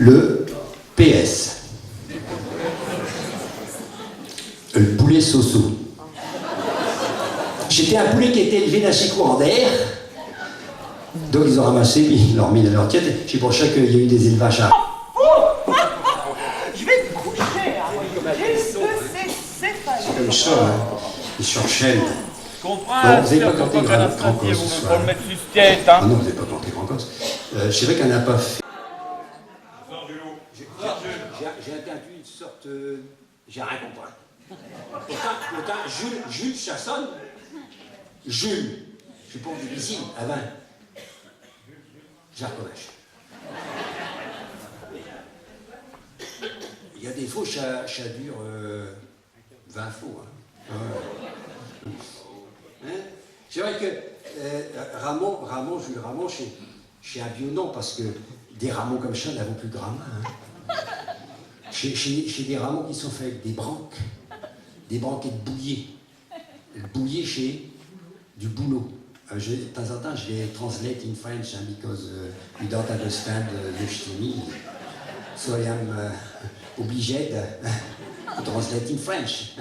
le PS. Le poulet Soso. J'étais un poulet qui était élevé d'un chicourt en d'air. Donc ils ont ramassé, puis ils l'ont remis dans leur tête. C'est pour ça qu'il y a eu des élevages à... Je vais me coucher, hein. Qu'est-ce que c'est comme ça, hein. Ils s'enchaînent. Je comprends, Bon, vous n'avez pas compté qu'un Grand instant, Cause vous ce faut soir. le mettre sur tête, hein. Ah non, vous n'avez pas compté Grand Cause. C'est vrai qu'elle n'a pas fait... J'ai entendu une sorte... J'ai rien compris. Pourtant, Jules Chasson, Jules, je suis pas difficile, à 20. Jacques Covache. Il y a des faux, ça dure 20 faux. Hein. Hein? C'est vrai que Jules Ramon, chez un vieux nom, parce que des rameaux comme ça n'avons plus de grammaire. Hein. Chez des rameaux qui sont faits avec des branques et de bouillier. Le bouillier chez du boulot. De temps en temps, je les translate in French because you don't understand the shtimi. So I am obliged to translate in French.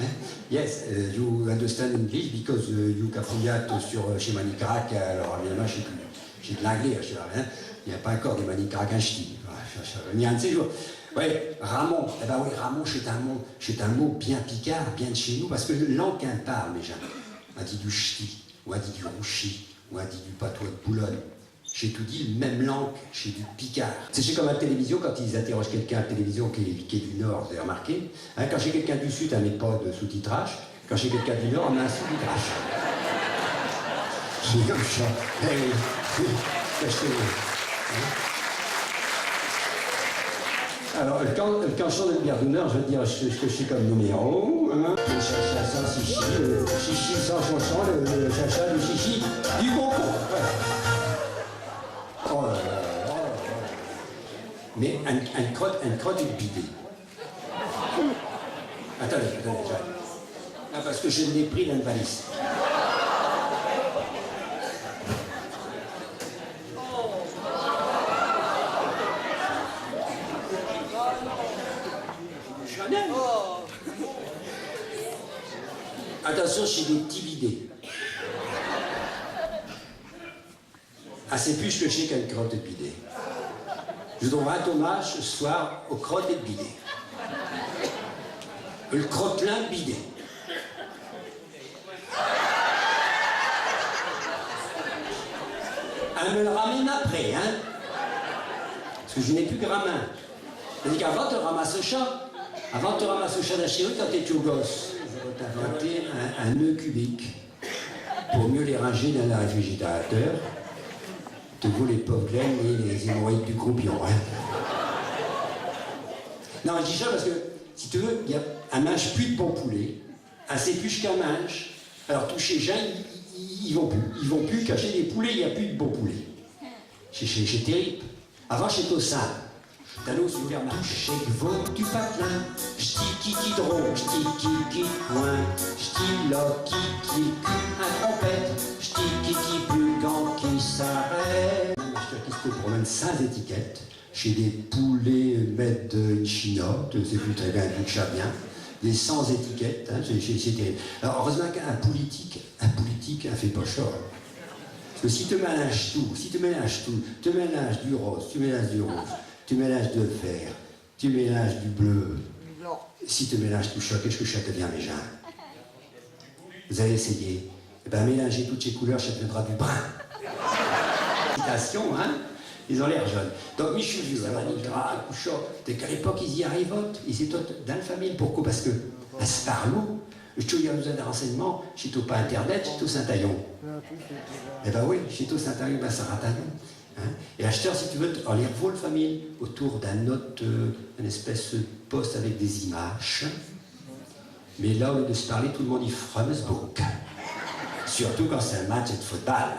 Yes, you understand English because you capouillate sur chez Manicrac. Alors évidemment, j'ai de l'anglais. Il n'y a pas encore de Manicrac en ch'ti. Il y a un de ces jours. Oui, Ramon. Eh ben oui, Ramon, c'est un mot bien picard, bien de chez nous, parce que langue qu'un parle, déjà. On a dit du ch'ti, on a dit du rouchi, on a dit du patois de Boulogne. J'ai tout dit, même langue, j'ai du picard. C'est comme à la télévision, quand ils interrogent quelqu'un à la télévision qui est du Nord, vous avez remarqué. Hein, quand j'ai quelqu'un du Sud, on met pas de sous-titrage. Quand j'ai quelqu'un du Nord, on a un sous-titrage. C'est comme ça. Eh oui. Alors, le canson de Gardouner, je veux dire ce que je suis comme numéro. Hein. Le chacha sans chichi, le chichi sans chanson, le chacha du chichi du bonbon. Ouais. Oh là là, oh là là. Mais un crotte est bidé. Attendez, j'arrête. Ah, parce que je l'ai pris dans une valise. Attention, chez des petits bidets. Ah, c'est plus que chez qu'une crotte de bidet. Je dois rendre hommage ce soir aux crottes et de bidet. Le crottelin de bidet. Elle me le ramène après, hein. Parce que je n'ai plus que main. C'est-à-dire qu'avant, tu ramasses le chat. Avant, tu ramasses le chat d'un chien quand tu es tout gosse. Je vais t'inventer un nœud cubique pour mieux les ranger dans la réfrigérateur. Te vaut les pauvres graines et les hémorroïdes du croupion. Hein. Non, je dis ça parce que, si tu veux, il y a un mange plus de bon poulet, assez plus qu'un mange. Alors, tous ces gens, ils vont plus. Ils vont plus cacher des poulets, il n'y a plus de bon poulet. C'est terrible. Avant, chez Tossin. T'allais au supermarché, vaut du patelin, j'ti qui drôle, j'ti qui coin, j'ti là qui un trompette, j'ti qui bugant qui s'arrête. Qu'est-ce que promène sans étiquette, chez des poulets made in China, c'est plus très bien, du chat bien, des sans étiquette, hein, c'est terrible. Alors heureusement qu'un politique, a fait pas cher. Parce que si tu mélanges tout, tu mélanges du rose, tu mélanges du rouge, tu mélanges de vert, tu mélanges du bleu. Si tu mélanges tout ça, qu'est-ce que ça devient, mes gens? Vous allez essayer. Eh bien, mélanger toutes ces couleurs, ça deviendra du brun. Citation, hein? Ils ont l'air jeunes. Donc, Michel Vieux, alors, il dira, dès qu'à l'époque, ils y arrivent, ils étaient dans la famille. Pourquoi? Parce que, à Sparlou, je te dis, il y a besoin de renseignements, chez toi pas Internet, chez toi Saint-Taillon. Eh bien, oui, chez toi Saint-Taillon, ben, Saint-Taillon. Hein? Et acheteur, si tu veux, on les revole famille autour d'un autre, une espèce de poste avec des images. Mais là, au lieu de se parler, tout le monde y Fromsburg. Surtout quand c'est un match de football.